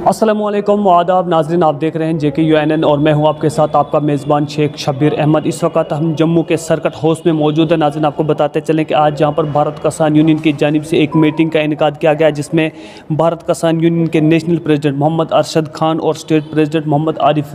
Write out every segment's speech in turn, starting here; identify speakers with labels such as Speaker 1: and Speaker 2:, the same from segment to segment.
Speaker 1: अस्सलामुअलैकुम आदाब नाज़रीन, आप देख रहे हैं JKUNN और मैं हूं आपके साथ आपका मेज़बान शेख शब्बीर अहमद। इस वक्त हम जम्मू के सर्किट हाउस में मौजूद है। नाज़रीन, आपको बताते चलें कि आज जहां पर भारत किसान यूनियन की जानिब से एक मीटिंग का इनेकाद किया गया, जिसमें भारत किसान यूनियन के नेशनल प्रेसिडेंट मोहम्मद अरशद खान और स्टेट प्रेसिडेंट मोहम्मद आरिफ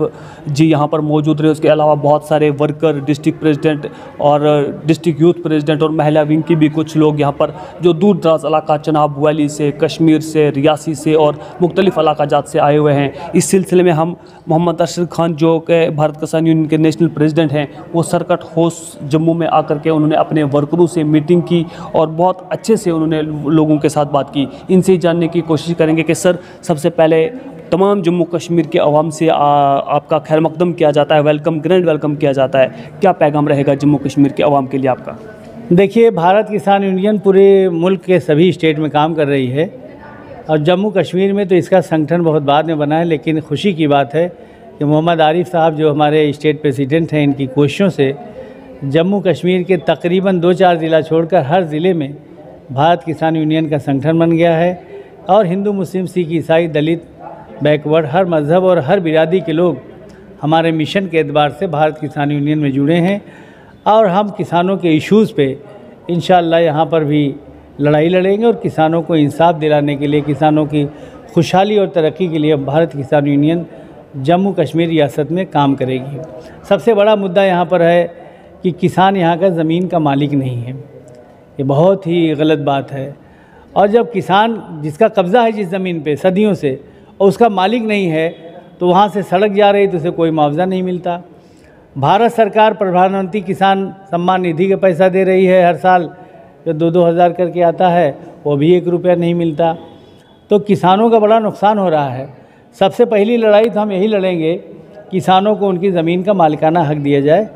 Speaker 1: जी यहाँ पर मौजूद रहे। उसके अलावा बहुत सारे वर्कर, डिस्ट्रिक्ट प्रेसिडेंट और डिस्ट्रिक्ट यूथ प्रेसिडेंट और महिला विंग की भी कुछ लोग यहाँ पर जो दूर दराज इलाका चनाब वैली से, कश्मीर से, रियासी से और मुख्तलिफ इलाका से आए हुए हैं। इस सिलसिले में हम मोहम्मद अरशद खान जो कि भारत किसान यूनियन के नेशनल प्रेसिडेंट हैं, वो सर्किट हाउस जम्मू में आकर के उन्होंने अपने वर्करों से मीटिंग की और बहुत अच्छे से उन्होंने लोगों के साथ बात की। इनसे जानने की कोशिश करेंगे कि सर, सबसे पहले तमाम जम्मू कश्मीर के अवाम से आपका खैर मकदम किया जाता है, वेलकम, ग्रैंड वेलकम किया जाता है। क्या पैगाम रहेगा जम्मू कश्मीर के अवाम के लिए आपका?
Speaker 2: देखिए, भारत किसान यूनियन पूरे मुल्क के सभी स्टेट में काम कर रही है और जम्मू कश्मीर में तो इसका संगठन बहुत बाद में बना है। लेकिन खुशी की बात है कि मोहम्मद आरिफ साहब जो हमारे स्टेट प्रेसिडेंट हैं, इनकी कोशिशों से जम्मू कश्मीर के तकरीबन 2-4 ज़िला छोड़कर हर ज़िले में भारत किसान यूनियन का संगठन बन गया है। और हिंदू, मुस्लिम, सिख, ईसाई, दलित, बैकवर्ड, हर मज़हब और हर बिरादरी के लोग हमारे मिशन के एतबार से भारत किसान यूनियन में जुड़े हैं। और हम किसानों के इश्यूज़ पे इंशाअल्लाह यहाँ पर भी लड़ाई लड़ेंगे और किसानों को इंसाफ दिलाने के लिए, किसानों की खुशहाली और तरक्की के लिए भारत किसान यूनियन जम्मू कश्मीर रियासत में काम करेगी। सबसे बड़ा मुद्दा यहाँ पर है कि किसान यहाँ का ज़मीन का मालिक नहीं है। ये बहुत ही गलत बात है। और जब किसान, जिसका कब्ज़ा है जिस ज़मीन पे सदियों से, और उसका मालिक नहीं है, तो वहाँ से सड़क जा रही तो उसे कोई मुआवजा नहीं मिलता। भारत सरकार प्रधानमंत्री किसान सम्मान निधि का पैसा दे रही है हर साल, जो 2-2 हज़ार करके आता है, वो भी 1 रुपया नहीं मिलता। तो किसानों का बड़ा नुकसान हो रहा है। सबसे पहली लड़ाई तो हम यही लड़ेंगे, किसानों को उनकी ज़मीन का मालिकाना हक दिया जाए।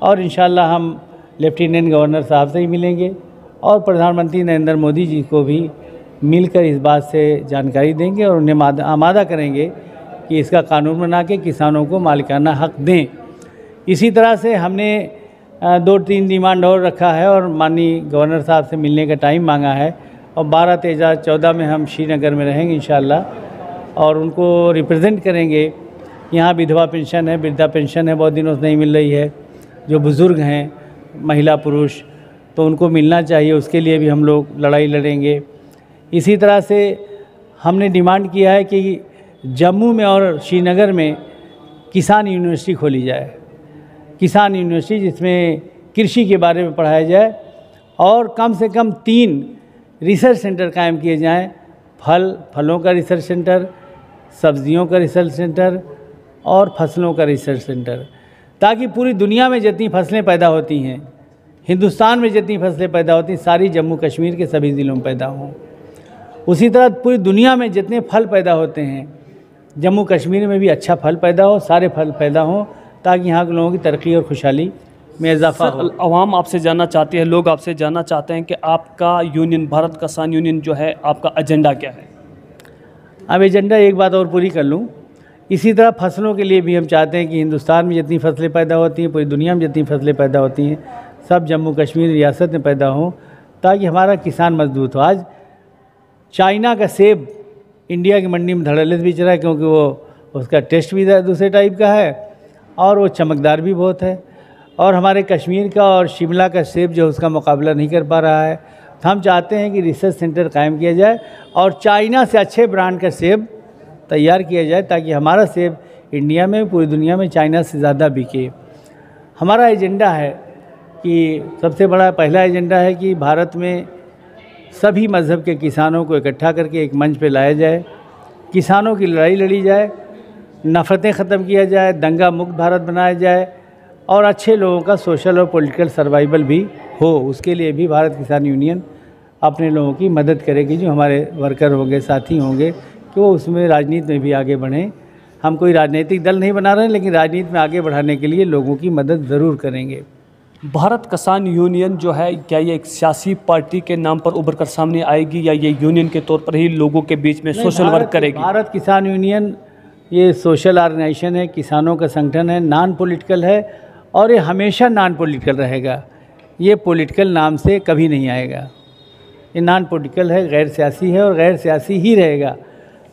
Speaker 2: और इंशाअल्लाह हम लेफ्टिनेंट गवर्नर साहब से ही मिलेंगे और प्रधानमंत्री नरेंद्र मोदी जी को भी मिलकर इस बात से जानकारी देंगे और उन्हें आमादा करेंगे कि इसका कानून बना के किसानों को मालिकाना हक दें। इसी तरह से हमने 2-3 डिमांड और रखा है और माननीय गवर्नर साहब से मिलने का टाइम मांगा है। और 12-13-14 में हम श्रीनगर में रहेंगे इंशाअल्लाह और उनको रिप्रेजेंट करेंगे। यहाँ विधवा पेंशन है, वृद्धा पेंशन है, बहुत दिनों से नहीं मिल रही है। जो बुज़ुर्ग हैं, महिला पुरुष, तो उनको मिलना चाहिए, उसके लिए भी हम लोग लड़ाई लड़ेंगे। इसी तरह से हमने डिमांड किया है कि जम्मू में और श्रीनगर में किसान यूनिवर्सिटी खोली जाए। किसान यूनिवर्सिटी जिसमें कृषि के बारे में पढ़ाया जाए और कम से कम 3 रिसर्च सेंटर कायम किए जाएं। फलों का रिसर्च सेंटर, सब्जियों का रिसर्च सेंटर और फसलों का रिसर्च सेंटर, ताकि पूरी दुनिया में जितनी फसलें पैदा होती हैं, हिंदुस्तान में जितनी फसलें पैदा होती हैं, सारी जम्मू कश्मीर के सभी ज़िलों में पैदा हों। उसी तरह पूरी दुनिया में जितने फल पैदा होते हैं, जम्मू कश्मीर में भी अच्छा फल पैदा हो, सारे फल पैदा हों, ताकि यहाँ के लोगों की तरक्की और खुशहाली में इजाफा हो।
Speaker 1: अवाम आपसे जानना चाहती है, लोग आपसे जानना चाहते हैं कि आपका यूनियन, भारत किसान यूनियन जो है, आपका एजेंडा क्या है?
Speaker 2: अब एजेंडा एक बात और पूरी कर लूँ, इसी तरह फसलों के लिए भी हम चाहते हैं कि हिंदुस्तान में जितनी फसलें पैदा होती हैं, पूरी दुनिया में जितनी फसलें पैदा होती हैं, सब जम्मू कश्मीर रियासत में पैदा हों, ताकि हमारा किसान मजबूत हो। आज चाइना का सेब इंडिया की मंडी में धड़ल्ले से बेच रहा है, क्योंकि वो उसका टेस्ट भी दूसरे टाइप का है और वो चमकदार भी बहुत है। और हमारे कश्मीर का और शिमला का सेब जो उसका मुकाबला नहीं कर पा रहा है। तो हम चाहते हैं कि रिसर्च सेंटर कायम किया जाए और चाइना से अच्छे ब्रांड का सेब तैयार किया जाए, ताकि हमारा सेब इंडिया में, पूरी दुनिया में चाइना से ज़्यादा बिके। हमारा एजेंडा है कि सबसे बड़ा पहला एजेंडा है कि भारत में सभी मज़हब के किसानों को इकट्ठा करके एक मंच पे लाया जाए, किसानों की लड़ाई लड़ी जाए, नफ़रतें ख़त्म किया जाए, दंगा मुक्त भारत बनाया जाए और अच्छे लोगों का सोशल और पॉलिटिकल सर्वाइवल भी हो। उसके लिए भी भारत किसान यूनियन अपने लोगों की मदद करेगी, जो हमारे वर्कर होंगे, साथी होंगे, कि वो उसमें राजनीति में भी आगे बढ़ें। हम कोई राजनीतिक दल नहीं बना रहे हैं, लेकिन राजनीति में आगे बढ़ाने के लिए लोगों की मदद ज़रूर करेंगे।
Speaker 1: भारत किसान यूनियन जो है, क्या ये एक सियासी पार्टी के नाम पर उभर कर सामने आएगी या ये यूनियन के तौर पर ही लोगों के बीच में सोशल वर्क करेगी?
Speaker 2: भारत किसान यूनियन ये सोशल ऑर्गेनाइजेशन है, किसानों का संगठन है, नॉन पॉलिटिकल है और ये हमेशा नॉन पॉलिटिकल रहेगा। ये पॉलिटिकल नाम से कभी नहीं आएगा। ये नॉन पॉलिटिकल है, गैर सियासी है और गैर सियासी ही रहेगा।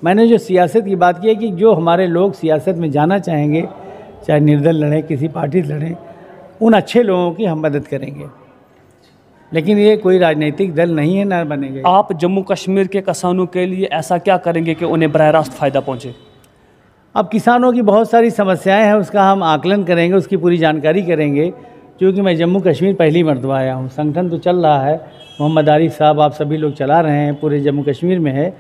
Speaker 2: मैंने जो सियासत की बात की है कि जो हमारे लोग सियासत में जाना चाहेंगे, चाहे निर्दल लड़ें, किसी पार्टी से लड़ें, उन अच्छे लोगों की हम मदद करेंगे, लेकिन ये कोई राजनीतिक दल नहीं है, ना बनेगा।
Speaker 1: आप जम्मू कश्मीर के किसानों के लिए ऐसा क्या करेंगे कि उन्हें बराह रास्त फ़ायदा पहुँचे?
Speaker 2: अब किसानों की बहुत सारी समस्याएं हैं, उसका हम आकलन करेंगे, उसकी पूरी जानकारी करेंगे। क्योंकि मैं जम्मू कश्मीर पहली मरतबा आया हूँ, संगठन तो चल रहा है, मोहम्मद आरिफ साहब आप सभी लोग चला रहे हैं, पूरे जम्मू कश्मीर में है,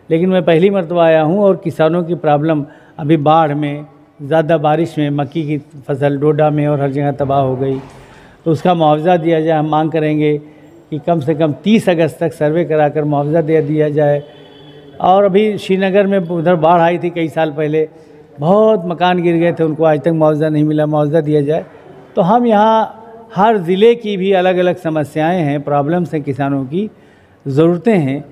Speaker 2: लेकिन मैं पहली मरतबा आया हूँ। और किसानों की प्रॉब्लम अभी बाढ़ में, ज़्यादा बारिश में मक्की की फसल डोडा में और हर जगह तबाह हो गई, तो उसका मुआवजा दिया जाए। हम मांग करेंगे कि कम से कम 30 अगस्त तक सर्वे कराकर मुआवजा दे दिया जाए। और अभी श्रीनगर में उधर बाढ़ आई थी कई साल पहले, बहुत मकान गिर गए थे, उनको आज तक मुआवजा नहीं मिला, मुआवजा दिया जाए। तो हम यहाँ हर ज़िले की भी अलग अलग समस्याएं हैं, प्रॉब्लम्स हैं, किसानों की ज़रूरतें हैं,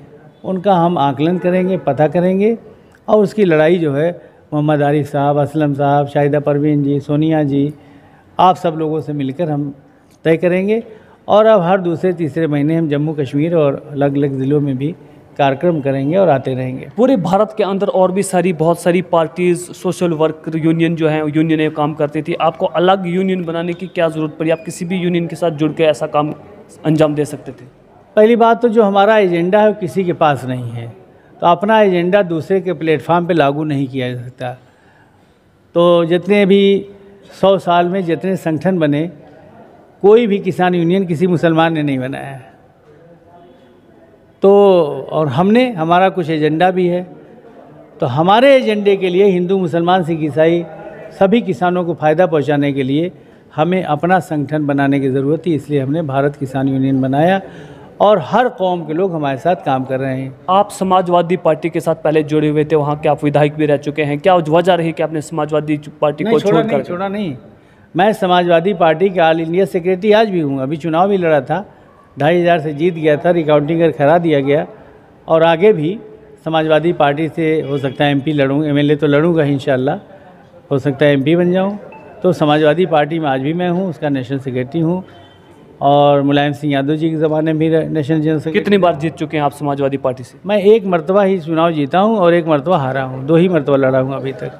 Speaker 2: उनका हम आकलन करेंगे, पता करेंगे और उसकी लड़ाई जो है मोहम्मद आरिफ साहब, असलम साहब, शाहिदा परवीन जी, सोनिया जी, आप सब लोगों से मिलकर हम तय करेंगे। और अब हर दूसरे तीसरे महीने हम जम्मू कश्मीर और अलग अलग ज़िलों में भी कार्यक्रम करेंगे और आते रहेंगे।
Speaker 1: पूरे भारत के अंदर और भी बहुत सारी पार्टीज़, सोशल वर्कर यूनियन जो हैं, यूनियनें काम करती थी। आपको अलग यूनियन बनाने की क्या ज़रूरत पड़ी? आप किसी भी यूनियन के साथ जुड़ के ऐसा काम अंजाम दे सकते थे।
Speaker 2: पहली बात तो जो हमारा एजेंडा है वो किसी के पास नहीं है, तो अपना एजेंडा दूसरे के प्लेटफॉर्म पे लागू नहीं किया जा सकता। तो जितने भी 100 साल में जितने संगठन बने, कोई भी किसान यूनियन किसी मुसलमान ने नहीं बनाया है। तो और हमारा कुछ एजेंडा भी है, तो हमारे एजेंडे के लिए हिंदू, मुसलमान, सिख, ईसाई सभी किसानों को फ़ायदा पहुंचाने के लिए हमें अपना संगठन बनाने की ज़रूरत थी, इसलिए हमने भारत किसान यूनियन बनाया और हर कौम के लोग हमारे साथ काम कर रहे हैं।
Speaker 1: आप समाजवादी पार्टी के साथ पहले जुड़े हुए थे, वहाँ के आप विधायक भी रह चुके हैं, क्या वजह रही कि आपने समाजवादी पार्टी को
Speaker 2: छोड़ा नहीं। मैं समाजवादी पार्टी के ऑल इंडिया सेक्रेटरी आज भी हूँ, अभी चुनाव भी लड़ा था, 2,500 से जीत गया था, रिकाउंटिंग कर करा दिया गया। और आगे भी समाजवादी पार्टी से हो सकता है एमपी लड़ूँ, एमएलए तो लड़ूंगा इंशाल्लाह, हो सकता है एमपी बन जाऊँ। तो समाजवादी पार्टी में आज भी मैं हूँ, उसका नेशनल सेक्रेटरी हूँ। और मुलायम सिंह यादव जी के ज़माने में भी नेशनल जनरल सेक्रेटरी।
Speaker 1: कितनी बार जीत चुके हैं आप समाजवादी पार्टी से?
Speaker 2: मैं 1 मरतबा ही चुनाव जीता हूँ और 1 मरतबा हारा हूँ, 2 ही मरतबा लड़ा हूँ अभी तक।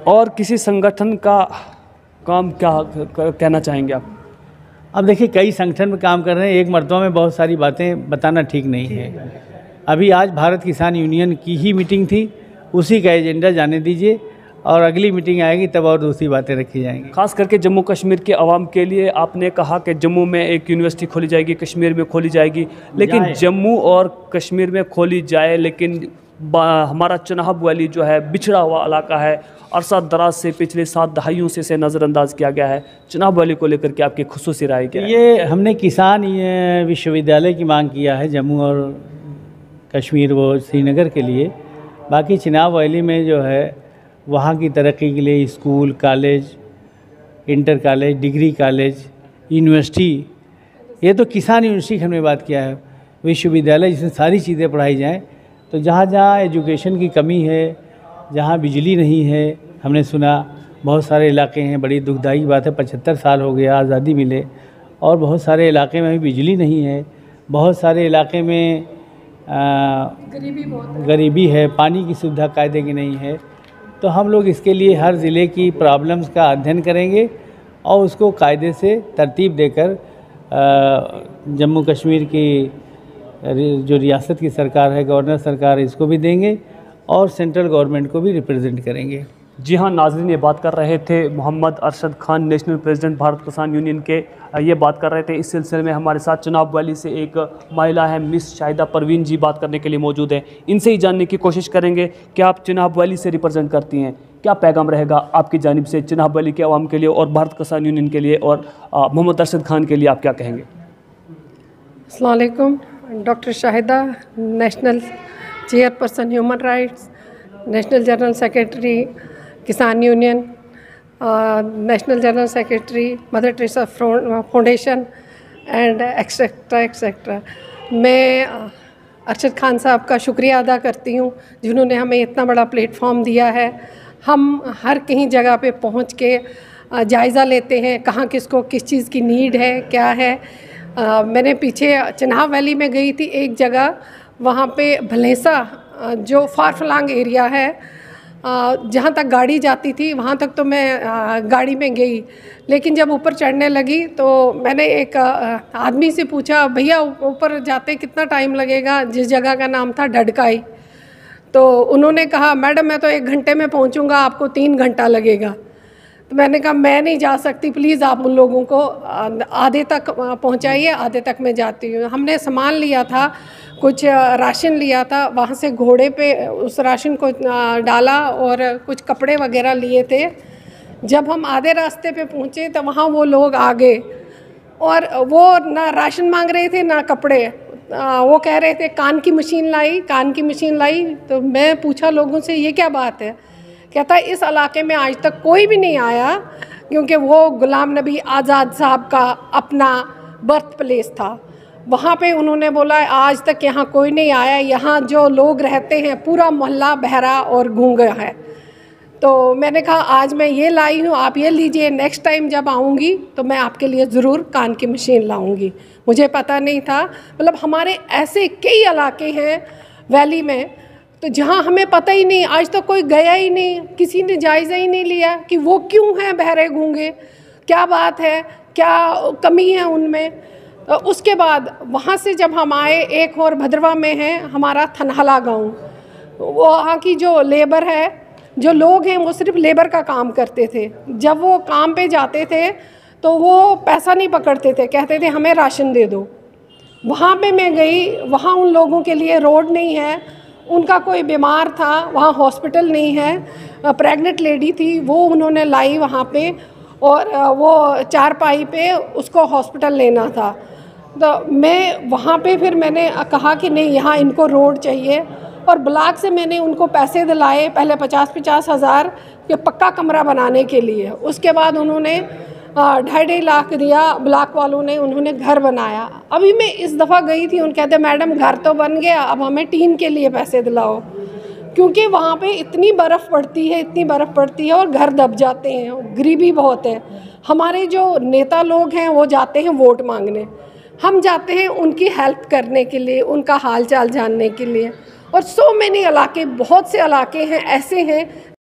Speaker 1: और किसी संगठन का काम क्या कहना चाहेंगे आप?
Speaker 2: अब देखिए, कई संगठन में काम कर रहे हैं, 1 मरतबा में बहुत सारी बातें बताना ठीक नहीं है। अभी आज भारत किसान यूनियन की ही मीटिंग थी, उसी का एजेंडा जाने दीजिए, और अगली मीटिंग आएगी तब और दूसरी बातें रखी जाएंगी।
Speaker 1: खास करके जम्मू कश्मीर के अवाम के लिए आपने कहा कि जम्मू में एक यूनिवर्सिटी खोली जाएगी, कश्मीर में खोली जाएगी, लेकिन जम्मू और कश्मीर में खोली जाए, लेकिन हमारा चनाब वैली जो है बिछड़ा हुआ इलाका है, अरसा दराज से पिछले 7 दहाइयों से इसे नज़रअंदाज किया गया है। चनाब वैली को लेकर के आपकी खुसूसी राय क्या है?
Speaker 2: ये हमने किसान विश्वविद्यालय की मांग किया है जम्मू और कश्मीर व श्रीनगर के लिए। बाकी चनाब वैली में जो है वहाँ की तरक्की के लिए school, college, inter college, degree college, university, ये तो किसान यूनिवर्सिटी हमने बात किया है, विश्वविद्यालय जिसमें सारी चीज़ें पढ़ाई जाएँ। तो जहाँ जहाँ एजुकेशन की कमी है, जहाँ बिजली नहीं है, हमने सुना बहुत सारे इलाके हैं, बड़ी दुखदाई बात है, 75 साल हो गया आज़ादी मिले और बहुत सारे इलाके में अभी बिजली नहीं है, बहुत सारे इलाके में गरीबी है, पानी की सुविधा कायदे की नहीं है। तो हम लोग इसके लिए हर ज़िले की प्रॉब्लम्स का अध्ययन करेंगे और उसको कायदे से तरतीब देकर जम्मू कश्मीर की जो रियासत की सरकार है, गवर्नर सरकार, इसको भी देंगे और सेंट्रल गवर्नमेंट को भी रिप्रेजेंट करेंगे।
Speaker 1: जी हाँ नाज़रीन, ये बात कर रहे थे मोहम्मद अरशद खान, नेशनल प्रेसिडेंट भारत किसान यूनियन के, ये बात कर रहे थे। इस सिलसिले में हमारे साथ चनाब वैली से एक महिला है, मिस शाहिदा परवीन जी, बात करने के लिए मौजूद है। इनसे ही जानने की कोशिश करेंगे कि आप चनाब वैली से रिप्रेजेंट करती हैं, क्या पैगाम रहेगा आपकी जानिब से चनाब वैली के अवाम के लिए और भारत किसान यूनियन के लिए, और मोहम्मद अरशद खान के लिए आप क्या कहेंगे?
Speaker 3: अस्सलाम वालेकुम। Doctor Shahida, national chairperson human rights, national general secretary Kisan union, national general secretary Mother Teresa foundation and etcetera etcetera. मैं अरशद खान साहब का शुक्रिया अदा करती हूँ जिन्होंने हमें इतना बड़ा प्लेटफॉर्म दिया है। हम हर कहीं जगह पे पहुँच के जायज़ा लेते हैं, कहाँ किसको किस चीज़ की नीड है, क्या है। मैंने पीछे चनाब वैली में गई थी एक जगह, वहाँ पे भलेसा जो फारफलांग एरिया है, जहाँ तक गाड़ी जाती थी वहाँ तक तो मैं गाड़ी में गई, लेकिन जब ऊपर चढ़ने लगी तो मैंने एक आदमी से पूछा, भैया ऊपर जाते कितना टाइम लगेगा, जिस जगह का नाम था डडकाई। तो उन्होंने कहा, मैडम मैं तो 1 घंटे में पहुँचूँगा, आपको 3 घंटा लगेगा। तो मैंने कहा मैं नहीं जा सकती, प्लीज़ आप उन लोगों को आधे तक पहुँचाइए, आधे तक मैं जाती हूँ। हमने सामान लिया था, कुछ राशन लिया था, वहाँ से घोड़े पे उस राशन को डाला और कुछ कपड़े वगैरह लिए थे। जब हम आधे रास्ते पे पहुँचे तो वहाँ वो लोग आ गए और वो ना राशन मांग रहे थे ना कपड़े। वो कह रहे थे कान की मशीन लाई, कान की मशीन लाई। तो मैं पूछा लोगों से ये क्या बात है। कहता है इस इलाके में आज तक कोई भी नहीं आया, क्योंकि वो गुलाम नबी आज़ाद साहब का अपना बर्थ प्लेस था। वहाँ पे उन्होंने बोला आज तक यहाँ कोई नहीं आया, यहाँ जो लोग रहते हैं पूरा मोहल्ला बहरा और गूंगा है। तो मैंने कहा आज मैं ये लाई हूँ, आप ये लीजिए, नेक्स्ट टाइम जब आऊँगी तो मैं आपके लिए ज़रूर कान की मशीन लाऊँगी। मुझे पता नहीं था, मतलब हमारे ऐसे कई इलाके हैं वैली में तो जहाँ हमें पता ही नहीं, आज तक कोई गया ही नहीं, किसी ने जायज़ा ही नहीं लिया कि वो क्यों हैं बहरे गूंगे, क्या बात है, क्या कमी है उनमें। उसके बाद वहाँ से जब हम आए, एक और भद्रवा में है हमारा थनहला गांव। वो वहाँ की जो लेबर है, जो लोग हैं, वो सिर्फ लेबर का काम करते थे। जब वो काम पे जाते थे तो वो पैसा नहीं पकड़ते थे, कहते थे हमें राशन दे दो। वहाँ पे मैं गई, वहाँ उन लोगों के लिए रोड नहीं है, उनका कोई बीमार था, वहाँ हॉस्पिटल नहीं है, प्रेग्नेंट लेडी थी, वो उन्होंने लाई वहाँ पे और वो चारपाई पे उसको हॉस्पिटल लेना था। तो मैं वहाँ पे फिर मैंने कहा कि नहीं, यहाँ इनको रोड चाहिए और ब्लॉक से मैंने उनको पैसे दिलाए, पहले 50-50 हज़ार के पक्का कमरा बनाने के लिए। उसके बाद उन्होंने 2.5 लाख दिया ब्लॉक वालों ने, उन्होंने घर बनाया। अभी मैं इस दफ़ा गई थी, उनके कहते मैडम घर तो बन गया, अब हमें टीन के लिए पैसे दिलाओ, क्योंकि वहाँ पे इतनी बर्फ़ पड़ती है, इतनी बर्फ़ पड़ती है और घर दब जाते हैं, गरीबी बहुत है। हमारे जो नेता लोग हैं वो जाते हैं वोट मांगने, हम जाते हैं उनकी हेल्प करने के लिए, उनका हाल चाल जानने के लिए। और सो मैनी इलाके, बहुत से इलाके हैं ऐसे हैं